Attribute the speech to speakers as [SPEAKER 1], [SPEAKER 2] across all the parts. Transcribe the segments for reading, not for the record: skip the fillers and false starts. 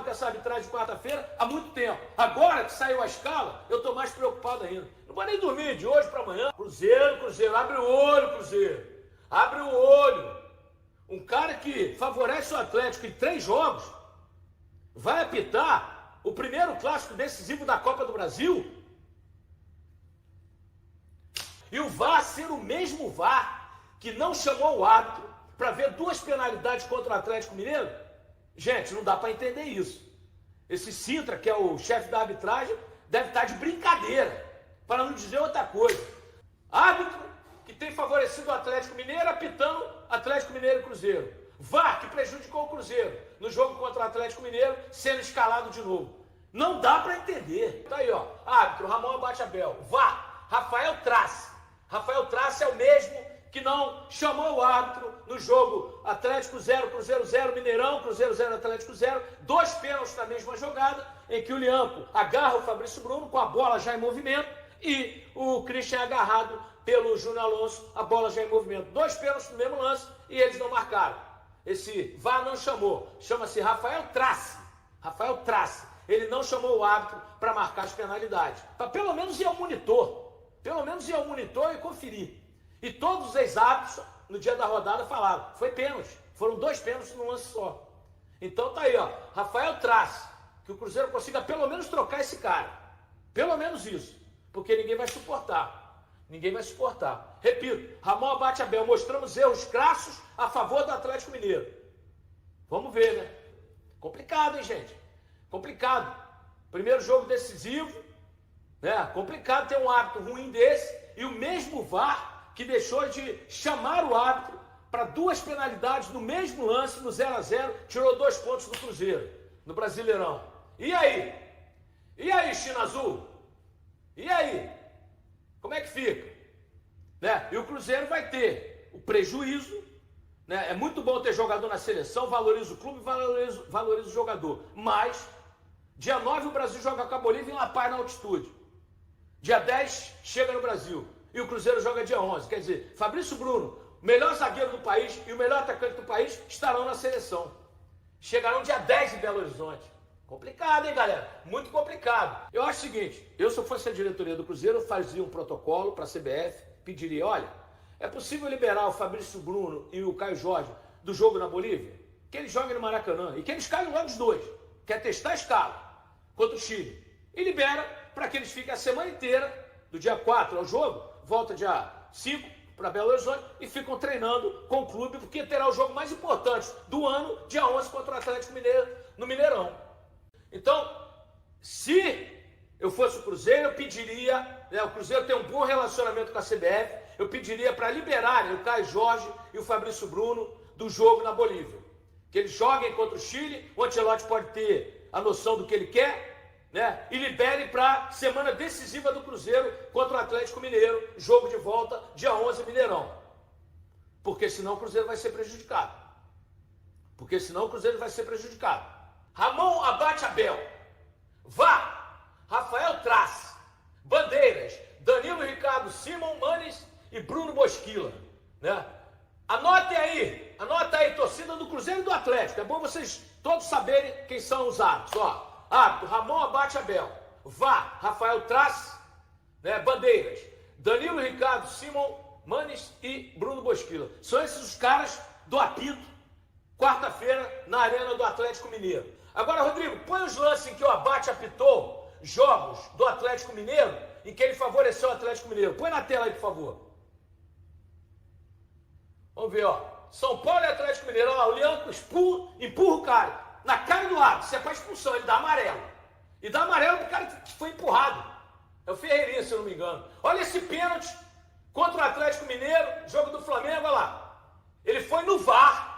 [SPEAKER 1] com essa arbitragem de quarta-feira há muito tempo. Agora que saiu a escala, eu estou mais preocupado ainda. Não vou nem dormir de hoje para amanhã. Cruzeiro, abre o olho, Cruzeiro. Abre o olho. Um cara que favorece o Atlético em 3 jogos vai apitar o primeiro clássico decisivo da Copa do Brasil. E o VAR ser o mesmo VAR que não chamou o árbitro para ver 2 penalidades contra o Atlético Mineiro. Gente, não dá para entender isso. Esse Sintra, que é o chefe da arbitragem, deve estar de brincadeira, para não dizer outra coisa. Árbitro que tem favorecido o Atlético Mineiro, apitando Atlético Mineiro e Cruzeiro. VAR que prejudicou o Cruzeiro no jogo contra o Atlético Mineiro, sendo escalado de novo. Não dá para entender. Tá aí, ó. Árbitro, Ramon Abate Abel. VAR, Rafael Trace. Rafael Trace é o mesmo que não chamou o árbitro no jogo Atlético 0, Cruzeiro 0, Mineirão, Cruzeiro 0, Atlético 0, 2 pênaltis na mesma jogada, em que o Liampo agarra o Fabrício Bruno com a bola já em movimento e o Christian agarrado pelo Júnior Alonso, a bola já em movimento. 2 pênaltis no mesmo lance e eles não marcaram. Esse VAR não chamou, chama-se Rafael Trace. Rafael Trace. Ele não chamou o árbitro para marcar as penalidades, para pelo menos ir ao monitor. Pelo menos ir ao monitor e conferir. E todos os ex-árbitros, no dia da rodada, falaram, foi pênalti. Foram 2 pênaltis num lance só. Então tá aí, ó, Rafael Trace, que o Cruzeiro consiga pelo menos trocar esse cara. Pelo menos isso. Porque ninguém vai suportar. Ninguém vai suportar. Repito, Ramon Abate Abel, mostramos erros crassos a favor do Atlético Mineiro. Vamos ver, né? Complicado, hein, gente? Complicado. Primeiro jogo decisivo. Complicado ter um árbitro ruim desse e o mesmo VAR que deixou de chamar o árbitro para 2 penalidades no mesmo lance, no 0-0, tirou 2 pontos do Cruzeiro, no Brasileirão. E aí? E aí, China Azul? E aí? Como é que fica? E o Cruzeiro vai ter o prejuízo, É muito bom ter jogador na seleção, valoriza o clube, valoriza o jogador, mas dia 9 o Brasil joga com a Bolívia em La Paz na altitude. Dia 10 chega no Brasil e o Cruzeiro joga dia 11. Quer dizer, Fabrício Bruno, o melhor zagueiro do país e o melhor atacante do país estarão na seleção. Chegarão dia 10 em Belo Horizonte. Complicado, hein, galera? Muito complicado. Eu acho o seguinte, eu se eu fosse a diretoria do Cruzeiro, eu fazia um protocolo para a CBF, pediria, olha, é possível liberar o Fabrício Bruno e o Caio Jorge do jogo na Bolívia? Que eles joguem no Maracanã e que eles caiam logo os dois. Quer testar a escala contra o Chile. E libera para que eles fiquem a semana inteira, do dia 4 ao jogo, volta dia 5 para Belo Horizonte e ficam treinando com o clube, porque terá o jogo mais importante do ano, dia 11 contra o Atlético Mineiro, no Mineirão. Então, se eu fosse o Cruzeiro, eu pediria, o Cruzeiro tem um bom relacionamento com a CBF, eu pediria para liberarem o Caio Jorge e o Fabrício Bruno do jogo na Bolívia. Que eles joguem contra o Chile, o Ancelotti pode ter a noção do que ele quer, e libere para semana decisiva do Cruzeiro contra o Atlético Mineiro, jogo de volta, dia 11, Mineirão. Porque senão o Cruzeiro vai ser prejudicado. Ramon Abate Abel, Vá, Rafael Trace, Bandeiras, Danilo Ricardo, Simon Manes e Bruno Bosquila. Anota aí, torcida do Cruzeiro e do Atlético. É bom vocês todos saberem quem são os árbitros. Árbitro, Ramon Abate Abel, Vá, Rafael Trace, Bandeiras, Danilo Ricardo, Simon Manes e Bruno Bosquila. São esses os caras do apito, quarta-feira, na Arena do Atlético Mineiro. Agora, Rodrigo, põe os lances em que o Abate apitou jogos do Atlético Mineiro, em que ele favoreceu o Atlético Mineiro. Põe na tela aí, por favor. Vamos ver, São Paulo e Atlético Mineiro. O Lianco empurra o cara. Na cara do árbitro, se é para expulsão, ele dá amarelo. E dá amarelo pro cara que foi empurrado. É o Ferreirinha, se eu não me engano. Olha esse pênalti contra o Atlético Mineiro, jogo do Flamengo, olha lá. Ele foi no VAR.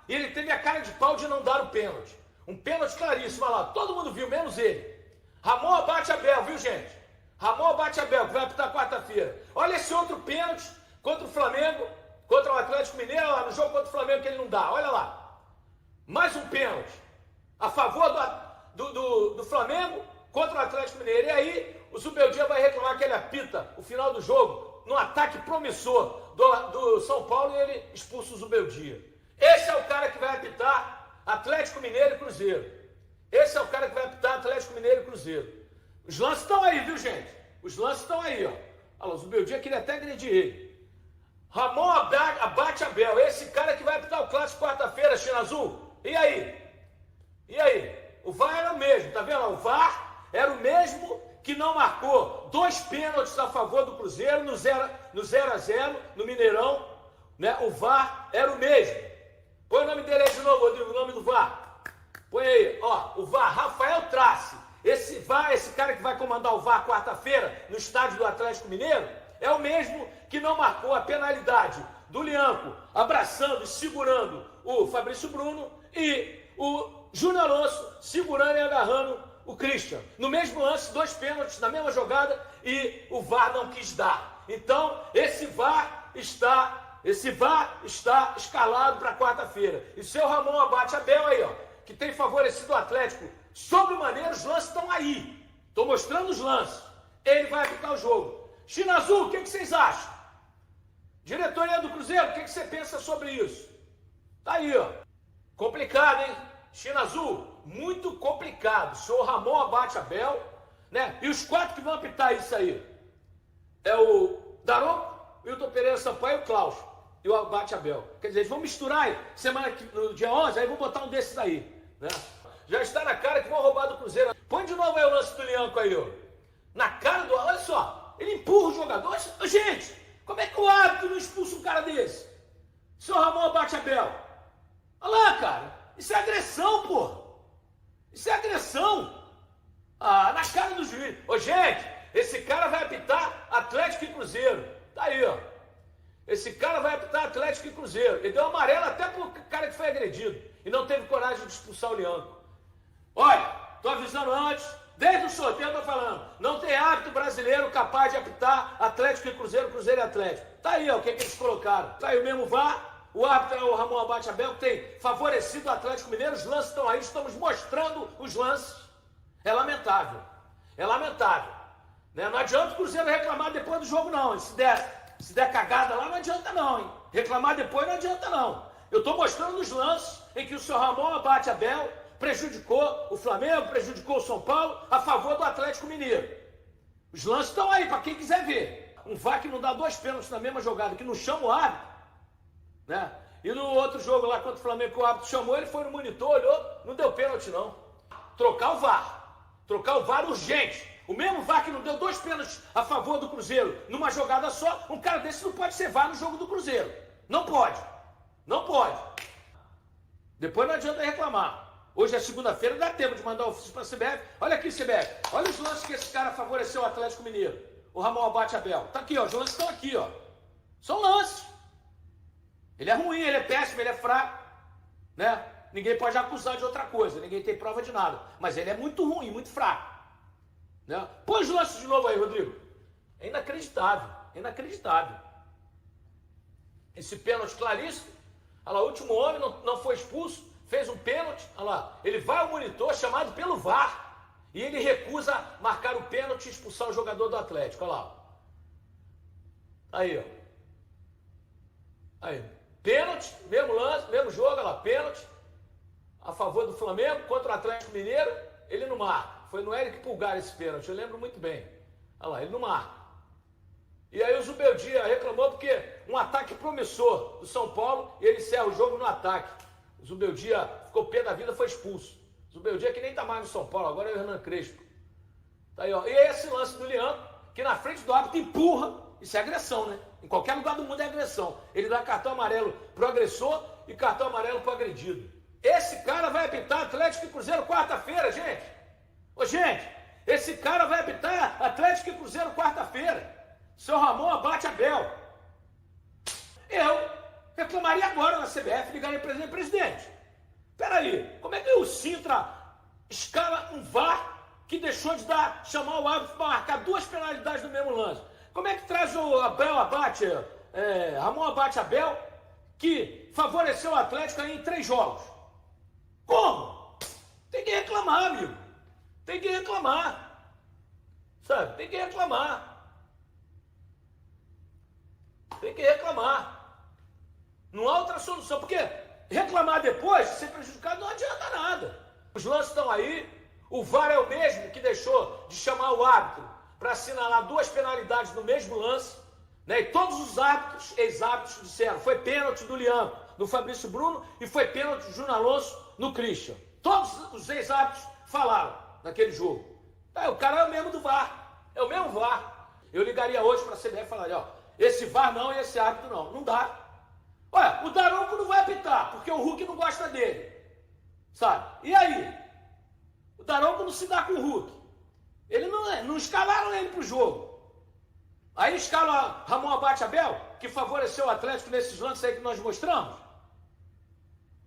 [SPEAKER 1] E ele teve a cara de pau de não dar o pênalti. Um pênalti claríssimo, olha lá. Todo mundo viu, menos ele. Ramon Abate Abel, viu, gente? Ramon Abate Abel, que vai apitar quarta-feira. Olha esse outro pênalti contra o Flamengo, contra o Atlético Mineiro, olha lá, no jogo contra o Flamengo que ele não dá. Olha lá. Mais um pênalti a favor do Flamengo contra o Atlético Mineiro. E aí o Zubeldia vai reclamar que ele apita o final do jogo num ataque promissor do São Paulo e ele expulsa o Zubeldia. Esse é o cara que vai apitar Atlético Mineiro e Cruzeiro. Esse é o cara que vai apitar Atlético Mineiro e Cruzeiro. Os lances estão aí, viu, gente? Os lances estão aí, ó. Olha, o Zubeldia queria até agredir ele. Ramon Abate Abel, esse cara que vai apitar o clássico quarta-feira, China Azul. E aí? E aí? O VAR era o mesmo, tá vendo? O VAR era o mesmo que não marcou 2 pênaltis a favor do Cruzeiro no 0-0, no Mineirão, né? O VAR era o mesmo. Põe o nome dele aí de novo, Rodrigo, o nome do VAR. Põe aí, ó, o VAR, Rafael Trace. Esse VAR, esse cara que vai comandar o VAR quarta-feira no estádio do Atlético Mineiro, é o mesmo que não marcou a penalidade do Lianco abraçando e segurando o Fabrício Bruno e o Júnior Alonso segurando e agarrando o Christian. No mesmo lance, 2 pênaltis na mesma jogada e o VAR não quis dar. Então, esse VAR está escalado para quarta-feira. E o seu Ramon Abate Abel aí, ó, que tem favorecido o Atlético sobremaneira, os lances estão aí. Estou mostrando os lances. Ele vai apitar o jogo. China Azul, o que vocês acham? Diretoria do Cruzeiro, o que você pensa sobre isso? Tá aí, ó. Complicado, hein? China Azul, muito complicado. O senhor Ramon Abate Abel, né? E os 4 que vão apitar isso aí? É o Daronco, o Hilton Pereira Sampaio e o Klaus. E o Abate Abel. Quer dizer, eles vão misturar aí, no dia 11, aí vão botar um desses aí, né? Já está na cara que vão roubar do Cruzeiro. Põe de novo aí o lance do Lianco aí, ó. Na cara do... Olha só, ele empurra o jogador. Gente, como é que o árbitro não expulsa um cara desse? Senhor Ramon Abate Abel. Olha lá, cara. Isso é agressão, pô. Isso é agressão. Ah, na cara do juiz. Ô, gente, esse cara vai apitar Atlético e Cruzeiro. Tá aí, ó. Esse cara vai apitar Atlético e Cruzeiro. Ele deu amarelo até pro cara que foi agredido. E não teve coragem de expulsar o Lianco. Olha, tô avisando antes, desde o sorteio eu tô falando. Não tem árbitro brasileiro capaz de apitar Atlético e Cruzeiro, Cruzeiro e Atlético. Tá aí, ó, o que eles colocaram. Tá aí o mesmo VAR. O árbitro é o Ramon Abate Abel, que tem favorecido o Atlético Mineiro. Os lances estão aí, estamos mostrando os lances. É lamentável. É lamentável. Né? Não adianta o Cruzeiro reclamar depois do jogo, não. E se der cagada lá, não adianta não, hein? Reclamar depois não adianta não. Eu estou mostrando os lances em que o senhor Ramon Abate Abel prejudicou o Flamengo, prejudicou o São Paulo a favor do Atlético Mineiro. Os lances estão aí, para quem quiser ver. Um VAR que não dá 2 pênaltis na mesma jogada, que não chama o árbitro, né? E no outro jogo lá contra o Flamengo, que o árbitro chamou, ele foi no monitor, olhou, não deu pênalti não. Trocar o VAR urgente. O mesmo VAR que não deu 2 pênaltis a favor do Cruzeiro numa jogada só, um cara desse não pode ser VAR no jogo do Cruzeiro. Não pode. Não pode. Depois não adianta reclamar. Hoje é segunda-feira, dá tempo de mandar ofício para a CBF. Olha aqui, CBF. Olha os lances que esse cara favoreceu o Atlético Mineiro. O Ramon Abate Abel. Tá aqui, ó. Os lances estão aqui, ó. São lances. Ele é ruim, ele é péssimo, ele é fraco, né? Ninguém pode acusar de outra coisa, ninguém tem prova de nada. Mas ele é muito ruim, muito fraco, né? Põe os lances de novo aí, Rodrigo. É inacreditável, é inacreditável. Esse pênalti claríssimo. Olha lá, o último homem não foi expulso, fez um pênalti. Olha lá, ele vai ao monitor chamado pelo VAR e ele recusa marcar o pênalti e expulsar o jogador do Atlético. Olha lá. Aí, ó. Aí. Pênalti, mesmo lance, mesmo jogo, olha lá, pênalti a favor do Flamengo contra o Atlético Mineiro, ele não marca. Foi no Eric Pulgar esse pênalti, eu lembro muito bem. Olha lá, ele não marca. E aí o Zubeldia reclamou porque um ataque promissor do São Paulo e ele encerra o jogo no ataque. O Zubeldia ficou pé da vida, foi expulso. O Zubeldia que nem tá mais no São Paulo, agora é o Hernan Crespo. Tá aí, ó. E esse lance do Lianco, que na frente do árbitro empurra, isso é agressão, né? Em qualquer lugar do mundo é agressão. Ele dá cartão amarelo pro agressor e cartão amarelo pro agredido. Esse cara vai apitar Atlético e Cruzeiro quarta-feira, gente. Ô, gente, esse cara vai apitar Atlético e Cruzeiro quarta-feira. Seu Ramon Abate Abel. Eu reclamaria agora na CBF, ligaria para o presidente. Peraí, como é que o Sintra escala um VAR que deixou de chamar o árbitro para marcar 2 penalidades no mesmo lance? Como é que traz o Ramon Abate Abel, que favoreceu o Atlético aí em 3 jogos? Como? Tem que reclamar, amigo. Tem que reclamar. Sabe? Tem que reclamar. Tem que reclamar. Não há outra solução. Porque reclamar depois, ser prejudicado, não adianta nada. Os lances estão aí, o VAR é o mesmo que deixou de chamar o árbitro para assinalar 2 penalidades no mesmo lance, né? E todos os árbitros, ex-árbitros disseram, foi pênalti do Liam, no Fabrício Bruno, e foi pênalti do Júnior Alonso no Christian. Todos os ex-árbitros falaram naquele jogo. O cara é o mesmo do VAR, é o mesmo VAR. Eu ligaria hoje para a CBF e falaria, ó, esse VAR não e esse árbitro não. Não dá. Olha, o Daronco não vai apitar, porque o Hulk não gosta dele. Sabe? E aí? O Daronco não se dá com o Hulk. Ele não escalaram ele pro jogo. Aí escala Ramon Abate Abel, que favoreceu o Atlético nesses lances aí que nós mostramos.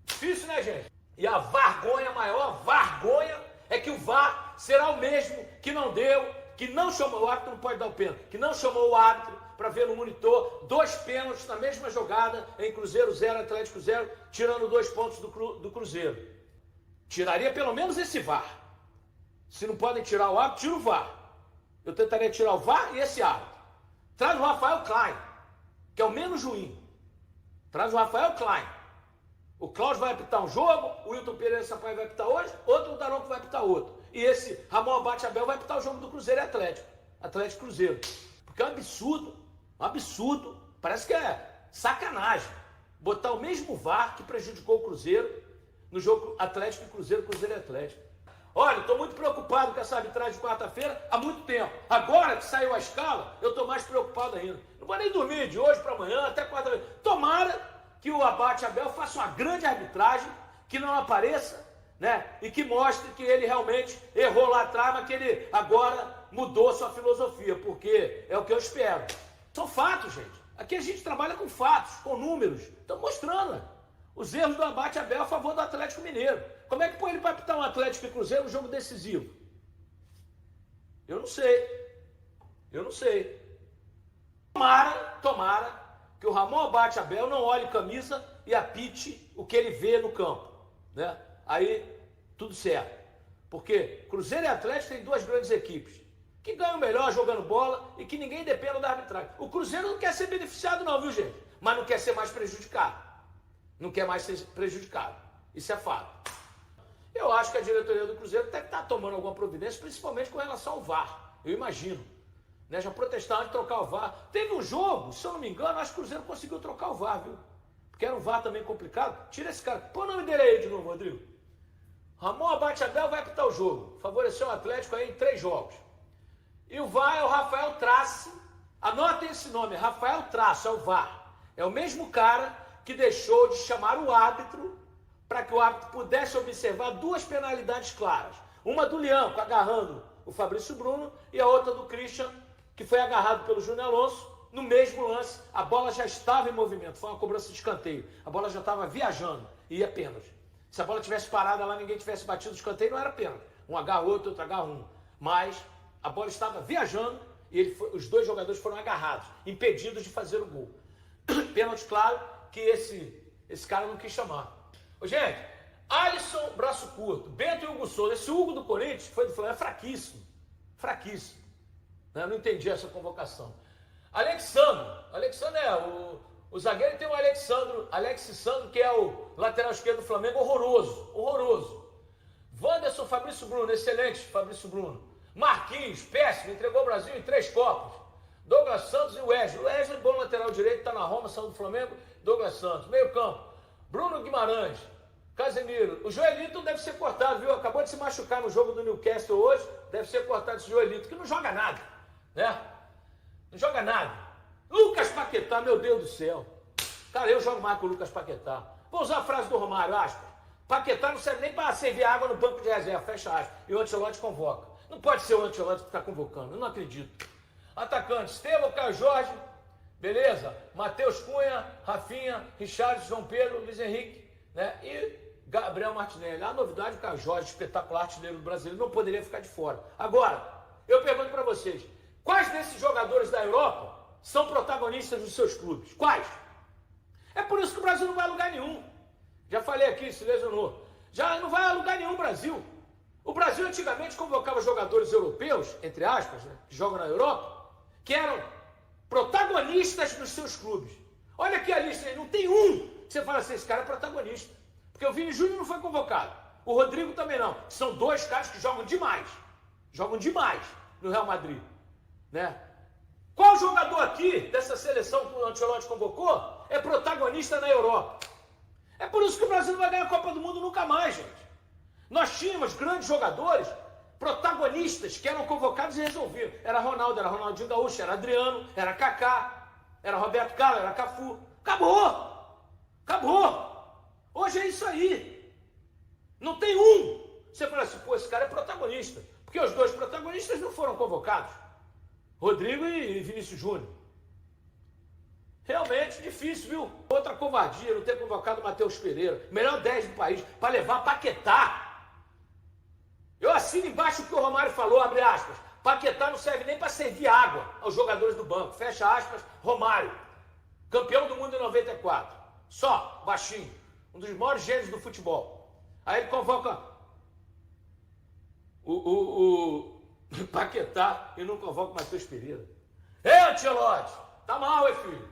[SPEAKER 1] Difícil, né, gente? E a vergonha maior, vergonha, é que o VAR será o mesmo que não deu, que não chamou, o árbitro não pode dar o pênalti, que não chamou o árbitro para ver no monitor 2 pênaltis na mesma jogada, em Cruzeiro 0, Atlético 0, tirando 2 pontos do Cruzeiro. Tiraria pelo menos esse VAR. Se não podem tirar o árbitro, tira o VAR. Eu tentaria tirar o VAR e esse árbitro. Traz o Rafael Klein, que é o menos ruim. Traz o Rafael Klein. O Cláudio vai apitar um jogo, o Wilton Pereira Sampaio vai apitar hoje, outro o Daronco vai apitar outro. E esse Ramon Abate Abel vai apitar o jogo do Cruzeiro e Atlético. Atlético e Cruzeiro. Porque é um absurdo. Parece que é sacanagem. Botar o mesmo VAR que prejudicou o Cruzeiro no jogo Atlético e Cruzeiro, Cruzeiro e Atlético. Olha, estou muito preocupado com essa arbitragem de quarta-feira há muito tempo. Agora que saiu a escala, eu estou mais preocupado ainda. Não vou nem dormir de hoje para amanhã, até quarta-feira. Tomara que o Abate Abel faça uma grande arbitragem, que não apareça, né? E que mostre que ele realmente errou lá atrás, mas que ele agora mudou sua filosofia, porque é o que eu espero. São fatos, gente. Aqui a gente trabalha com fatos, com números. Estão mostrando, né? Os erros do Abate Abel a favor do Atlético Mineiro. Como é que põe ele para apitar um Atlético e Cruzeiro um jogo decisivo? Eu não sei. Tomara que o Ramon Abate Abel não olhe camisa e apite o que ele vê no campo, né? Aí, tudo certo. Porque Cruzeiro e Atlético têm 2 grandes equipes, que ganham melhor jogando bola e que ninguém dependa da arbitragem. O Cruzeiro não quer ser beneficiado não, viu, gente? Mas não quer ser mais prejudicado. Não quer mais ser prejudicado. Isso é fato. Eu acho que a diretoria do Cruzeiro deve estar tomando alguma providência, principalmente com relação ao VAR. Eu imagino. Né? Já protestaram de trocar o VAR. Teve um jogo, se eu não me engano, acho que o Cruzeiro conseguiu trocar o VAR, viu? Porque era um VAR também complicado. Tira esse cara. Põe o nome dele aí de novo, Rodrigo. Ramon Abate Abel vai apitar o jogo. Favoreceu o Atlético aí em 3 jogos. E o VAR é o Rafael Trace. Anotem esse nome, Rafael Trace, é o VAR. É o mesmo cara que deixou de chamar o árbitro para que o árbitro pudesse observar 2 penalidades claras. Uma do Liam, agarrando o Fabrício Bruno, e a outra do Christian, que foi agarrado pelo Júnior Alonso. No mesmo lance, a bola já estava em movimento, foi uma cobrança de escanteio. A bola já estava viajando e ia pênalti. Se a bola tivesse parada lá, ninguém tivesse batido o escanteio, não era pênalti. Um agarra outro, outro agarra um. Mas a bola estava viajando e os 2 jogadores foram agarrados, impedidos de fazer o gol. Pênalti claro que esse cara não quis chamar. Ô, gente, Alisson, braço curto, Bento e Hugo Souza. Esse Hugo do Corinthians, que foi do Flamengo, é fraquíssimo. Fraquíssimo. Eu não entendi essa convocação. Alexandre é o zagueiro, tem o Alexandre, que é o lateral esquerdo do Flamengo, horroroso. Wanderson, Fabrício Bruno, excelente Fabrício Bruno. Marquinhos, péssimo, entregou o Brasil em 3 Copas. Douglas Santos e Wesley. Wesley, bom lateral direito, está na Roma, saiu do Flamengo. Douglas Santos, meio campo. Bruno Guimarães, Casemiro. O Joelito deve ser cortado, viu? Acabou de se machucar no jogo do Newcastle hoje. Deve ser cortado esse Joelito, que não joga nada, né? Não joga nada. Lucas Paquetá, meu Deus do céu. Cara, eu jogo mais com o Lucas Paquetá. Vou usar a frase do Romário, aspas. Paquetá não serve nem para servir água no banco de reserva, fecha aspas. E o Ancelotti convoca. Não pode ser o Ancelotti que está convocando, eu não acredito. Atacante, Estevão, Caio Jorge, beleza? Matheus Cunha, Rafinha, Richard, João Pedro, Luiz Henrique, né? E Gabriel Martinelli. A novidade, o Caio Jorge, espetacular artilheiro do Brasil, não poderia ficar de fora. Agora, eu pergunto para vocês, quais desses jogadores da Europa são protagonistas dos seus clubes? Quais? É por isso que o Brasil não vai a lugar nenhum. Já falei aqui, se lesionou. Já não vai a lugar nenhum, Brasil. O Brasil antigamente convocava jogadores europeus, entre aspas, né, que jogam na Europa, que eram protagonistas dos seus clubes. Olha aqui a lista aí, não tem um Você fala assim, esse cara é protagonista. Porque o Vini Júnior não foi convocado. O Rodrigo também não. São dois caras que jogam demais. Jogam demais no Real Madrid. Né? Qual jogador aqui dessa seleção que o Ancelotti convocou é protagonista na Europa? É por isso que o Brasil não vai ganhar a Copa do Mundo nunca mais, gente. Nós tínhamos grandes jogadores, protagonistas, que eram convocados e resolviam. Era Ronaldo, era Ronaldinho Gaúcho, era Adriano, era Kaká, era Roberto Carlos, era Cafu. Acabou! Acabou! Hoje é isso aí. Não tem um. Você fala assim, pô, esse cara é protagonista. Porque os dois protagonistas não foram convocados. Rodrigo e Vinícius Júnior. Realmente difícil, viu? Outra covardia, não ter convocado o Matheus Pereira, melhor 10 do país, para levar Paquetá. Eu assino embaixo o que o Romário falou, abre aspas. Paquetá não serve nem para servir água aos jogadores do banco. Fecha aspas, Romário. Campeão do mundo em 94. Só, baixinho. Um dos maiores gênios do futebol. Aí ele convoca o Paquetá e não convoca o Matheus Pereira. Ancelotti, tá mal, filho?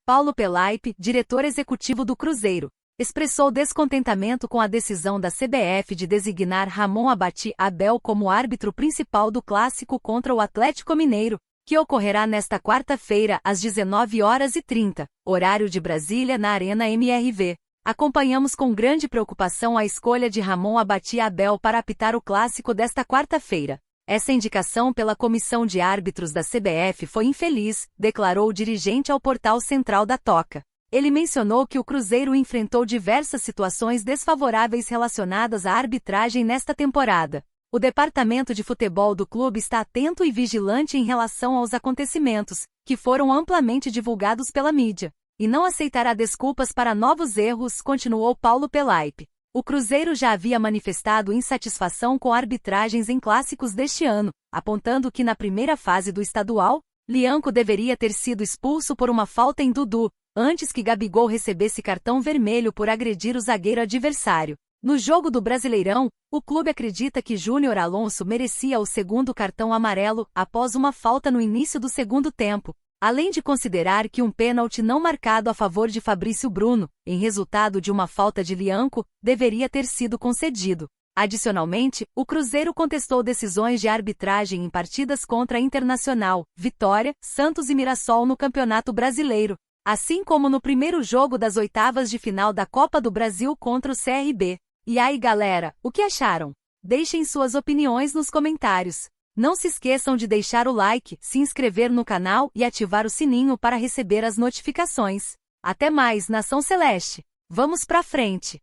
[SPEAKER 2] Paulo Pelaipe, diretor executivo do Cruzeiro, expressou descontentamento com a decisão da CBF de designar Ramon Abati Abel como árbitro principal do clássico contra o Atlético Mineiro, que ocorrerá nesta quarta-feira às 19h30, horário de Brasília, na Arena MRV. Acompanhamos com grande preocupação a escolha de Ramon Abati Abel para apitar o clássico desta quarta-feira. Essa indicação pela comissão de árbitros da CBF foi infeliz, declarou o dirigente ao portal Central da Toca. Ele mencionou que o Cruzeiro enfrentou diversas situações desfavoráveis relacionadas à arbitragem nesta temporada. O departamento de futebol do clube está atento e vigilante em relação aos acontecimentos, que foram amplamente divulgados pela mídia, e não aceitará desculpas para novos erros, continuou Paulo Pelaipe. O Cruzeiro já havia manifestado insatisfação com arbitragens em clássicos deste ano, apontando que na primeira fase do estadual, Lianco deveria ter sido expulso por uma falta em Dudu, antes que Gabigol recebesse cartão vermelho por agredir o zagueiro adversário. No jogo do Brasileirão, o clube acredita que Júnior Alonso merecia o segundo cartão amarelo após uma falta no início do segundo tempo, além de considerar que um pênalti não marcado a favor de Fabrício Bruno, em resultado de uma falta de Lianco, deveria ter sido concedido. Adicionalmente, o Cruzeiro contestou decisões de arbitragem em partidas contra Internacional, Vitória, Santos e Mirassol no Campeonato Brasileiro, assim como no primeiro jogo das oitavas de final da Copa do Brasil contra o CRB. E aí, galera, o que acharam? Deixem suas opiniões nos comentários. Não se esqueçam de deixar o like, se inscrever no canal e ativar o sininho para receber as notificações. Até mais, Nação Celeste! Vamos pra frente!